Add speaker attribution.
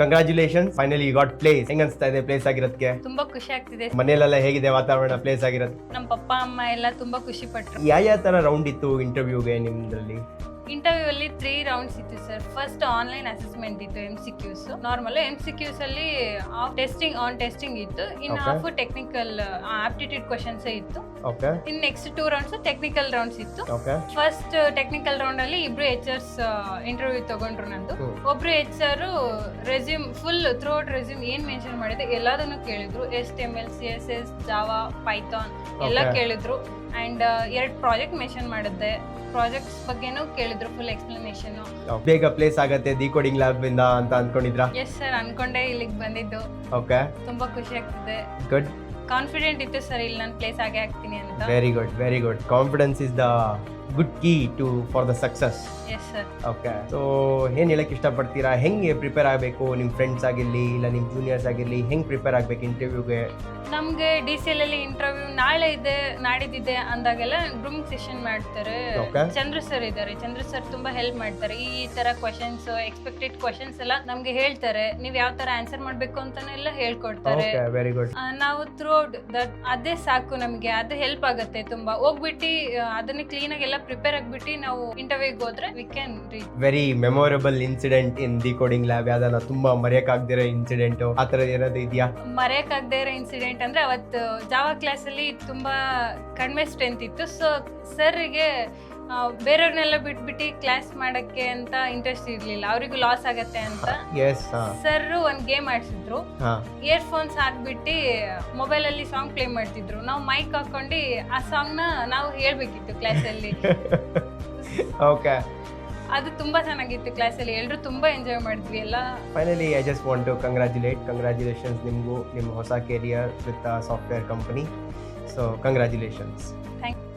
Speaker 1: Congratulation, finally you got place. ಹೆಂಗ್ ಅನ್ಸ್ತಾ ಇದೆ ಪ್ಲೇಸ್ ಆಗಿರೋದಕ್ಕೆ?
Speaker 2: ತುಂಬಾ ಖುಷಿ ಆಗ್ತಿದೆ.
Speaker 1: ಮನೇಲೆಲ್ಲ ಹೇಗಿದೆ ವಾತಾವರಣ ಪ್ಲೇಸ್ ಆಗಿರೋದು?
Speaker 2: ನಮ್ಮ ಪಪ್ಪ ಅಮ್ಮ ಎಲ್ಲ ತುಂಬಾ ಖುಷಿ ಪಟ್ರು.
Speaker 1: ಯಾವ ತರ ರೌಂಡ್ ಇತ್ತು ಇಂಟರ್ವ್ಯೂಗೆ ನಿಮ್ದ್ರಲ್ಲಿ?
Speaker 2: ಇಂಟರ್ವ್ಯೂ ಅಲ್ಲಿ 3 ರೌಂಡ್ಸ್ ಇತ್ತು ಸರ್. ಫಸ್ಟ್ ಆನ್ಲೈನ್ ಅಸೆಸ್ಮೆಂಟ್ ಇತ್ತು, MCQs ನಾರ್ಮಲ್. MCQs ಅಲ್ಲಿ ಟೆಸ್ಟಿಂಗ್ ಇತ್ತು. ಇನ್ನು ಹಾಫ್ ಟೆಕ್ನಿಕಲ್ ಆಪ್ಟಿಟ್ಯೂಡ್ ಕ್ವಶನ್ಸ್ ಇತ್ತು. ಇನ್ನು ನೆಕ್ಸ್ಟ್ 2 ರೌಂಡ್ಸ್ ಟೆಕ್ನಿಕಲ್ ರೌಂಡ್ಸ್ ಇತ್ತು. ಫಸ್ಟ್ ಟೆಕ್ನಿಕಲ್ ರೌಂಡ್ ಅಲ್ಲಿ ಇಬ್ರು HRs ಇಂಟರ್ವ್ಯೂ ತಗೊಂಡ್ರು ನಂದು. ಒಬ್ರು HR resume full through out resume ಏನ್ ಮೆನ್ಷನ್ ಮಾಡಿದೆ ಎಲ್ಲದನ್ನು ಕೇಳಿದ್ರು. HTML, CSS, ಜಾವಾ, ಪೈಥಾನ್ ಎಲ್ಲ ಕೇಳಿದ್ರು. ಅಂಡ್ 2 ಪ್ರಾಜೆಕ್ಟ್ ಮೆನ್ಷನ್ ಮಾಡಿದ್ದೆ. ಪ್ರಾಜೆಕ್ಟ್ಸ್ ಬಗ್ಗೆನೂ ಕೇಳಿದ್ರು, ಫುಲ್ ಎಕ್ಸ್ಪ್ಲನೇಷನ್.
Speaker 1: ಬೇಗ ಪ್ಲೇಸ್ ಆಗತ್ತೆ ಡಿಕೋಡಿಂಗ್ ಲ್ಯಾಬ್ ಇಂದ ಅಂತ ಅನ್ಕೊಂಡಿದ್ರಾ?
Speaker 2: ಎಸ್ ಸರ್, ಅನ್ಕೊಂಡೆ ಇಲ್ಲಿಗೆ ಬಂದಿದ್ದು.
Speaker 1: ಓಕೆ,
Speaker 2: ತುಂಬಾ ಖುಷಿ ಆಗ್ತಿದೆ.
Speaker 1: ಗುಡ್.
Speaker 2: ಕಾನ್ಫಿಡೆಂಟ್ ಇತ್ತು ಸರ್ ಇಲ್ಲಿ ನಾನು ಪ್ಲೇಸ್ ಆಗೇ ಆಗ್ತೀನಿ ಅಂತ.
Speaker 1: Very good, very good. Confidence is the good key for the success.
Speaker 2: Yes sir.
Speaker 1: Okay, so ಏನ್ ಹೇಳಕ್ ಇಷ್ಟಪಡ್ತೀರಾ? ಹೆಂಗೆ ಪ್ರಿಪೇರ್ ಆಗಬೇಕು? ನಿಮ್ಮ ಫ್ರೆಂಡ್ಸ್ ಆಗಿರ್ಲಿ ಇಲ್ಲ ನಿಮ್ಮ ಜೂನಿಯರ್ಸ್ ಆಗಿರ್ಲಿ, ಹೆಂಗ್ ಪ್ರಿಪೇರ್ ಆಗ್ಬೇಕು ಇಂಟರ್ವ್ಯೂಗೆ?
Speaker 2: ನಮ್ಗೆ DCL ಅಲ್ಲಿ ಇಂಟರ್ವ್ಯೂ ನಾಳೆ ಇದೆ, ನಾಡಿದ್ದಿದೆ ಅಂದಾಗೆಲ್ಲ ಗ್ರೂಮಿಂಗ್ ಸೆಷನ್ ಮಾಡ್ತಾರೆ. ಚಂದ್ರ ಸರ್ ಇದ್ದಾರೆ. ಚಂದ್ರ ಸರ್ ತುಂಬಾ ಹೆಲ್ಪ್ ಮಾಡ್ತಾರೆ. ಈ ತರ ಕ್ವಶನ್ಸ್, ಎಕ್ಸ್ಪೆಕ್ಟೆಡ್ ಕ್ವಶನ್ಸ್ ಎಲ್ಲ ನಮ್ಗೆ ಹೇಳ್ತಾರೆ. ನೀವ್ ಯಾವ ತರ ಆನ್ಸರ್ ಮಾಡ್ಬೇಕು ಅಂತಾನೆಲ್ಲ ಹೇಳ್ಕೊಡ್ತಾರೆ.
Speaker 1: Very good.
Speaker 2: ನಾವು ಥ್ರೂ ಔಟ್ ಅದೇ ಸಾಕು ನಮ್ಗೆ, ಅದು ಹೆಲ್ಪ್ ಆಗುತ್ತೆ ತುಂಬಾ. ಹೋಗ್ಬಿಟ್ಟು ಅದನ್ನ ಕ್ಲೀನ್ ಆಗಿ ಎಲ್ಲ ಪ್ರಿಪೇರ್ ಆಗ್ಬಿಟ್ಟು ನಾವು ಇಂಟರ್ವ್ಯೂಗೆ ಹೋದ್ರೆ we can reach.
Speaker 1: Very memorable incident in decoding lab ಯಾವ್ದಾನ ತುಂಬಾ ಮರೆಯಕ್ಕಾಗ್ದಿರೋ ಇನ್ಸಿಡೆಂಟ್ ಆ ಥರದ್ದು ಏನಾದ್ರು ಇದೆಯಾ?
Speaker 2: ಮರೆಯಕ್ಕಾಗದೇ ಇರೋ ಇನ್ಸಿಡೆಂಟ್ ಅಂದ್ರೆ ಅವತ್ತು ಜಾವಾ ಕ್ಲಾಸ್ ಅಲ್ಲಿ ತುಂಬಾ ಕಡಿಮೆ ಸ್ಟ್ರೆಂತ್ ಇತ್ತು. ಸೊ ಸರ್ಗೆ ಬೇರೆಯವ್ರನ್ನೆಲ್ಲ ಬಿಟ್ಬಿಟ್ಟು ಕ್ಲಾಸ್ ಮಾಡಕ್ಕೆ ಅಂತ ಇಂಟ್ರೆಸ್ಟ್ ಇರ್ಲಿಲ್ಲ, ಅವ್ರಿಗೂ ಲಾಸ್ ಆಗತ್ತೆ ಅಂತ. ಸರ್ ಒಂದ್ ಗೇಮ್ ಆಡ್ಸಿದ್ರು. ಇಯರ್ಫೋನ್ಸ್ ಹಾಕ್ಬಿಟ್ಟು ಮೊಬೈಲ್ ಅಲ್ಲಿ ಸಾಂಗ್ ಪ್ಲೇ ಮಾಡ್ತಿದ್ರು. ನಾವು ಮೈಕ್ ಹಾಕೊಂಡು ಆ ಸಾಂಗ್ ನ ನಾವು ಹೇಳ್ಬೇಕಿತ್ತು ಕ್ಲಾಸ್ ಅಲ್ಲಿ.
Speaker 1: ಓಕೆ,
Speaker 2: ಅದು ತುಂಬಾ ಚೆನ್ನಾಗಿತ್ತು ಕ್ಲಾಸ್ ಅಲ್ಲಿ. ಎಲ್ರು ತುಂಬಾ ಎಂಜಾಯ್ ಮಾಡಿದ್ವಿ ಎಲ್ಲ.
Speaker 1: Finally I just want to congratulations ನಿಮಗೂ ನಿಮ್ಮ ಹೊಸ career with software company. So congratulations.
Speaker 2: Thank you.